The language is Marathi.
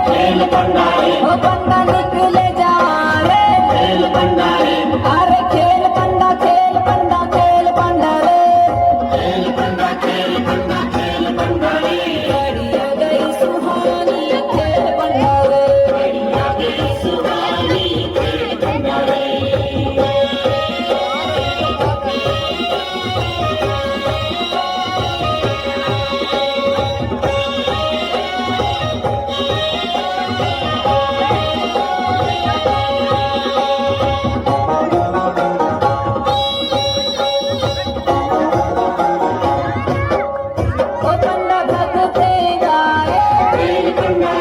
खेल पंडा रे, ओ पंडा निकले जा रे, खेल पंडा रे, अरे खेल पंडा खेल पंडा खेल पंडा रे, खेल पंडा खेल पंडा खेल पंडा रे, बढ़िया गई सुहानी खेल पंडा रे, बढ़िया गई सुहानी खेल पंडा रे। ओ पंडा भगते गाए, खेल पंडा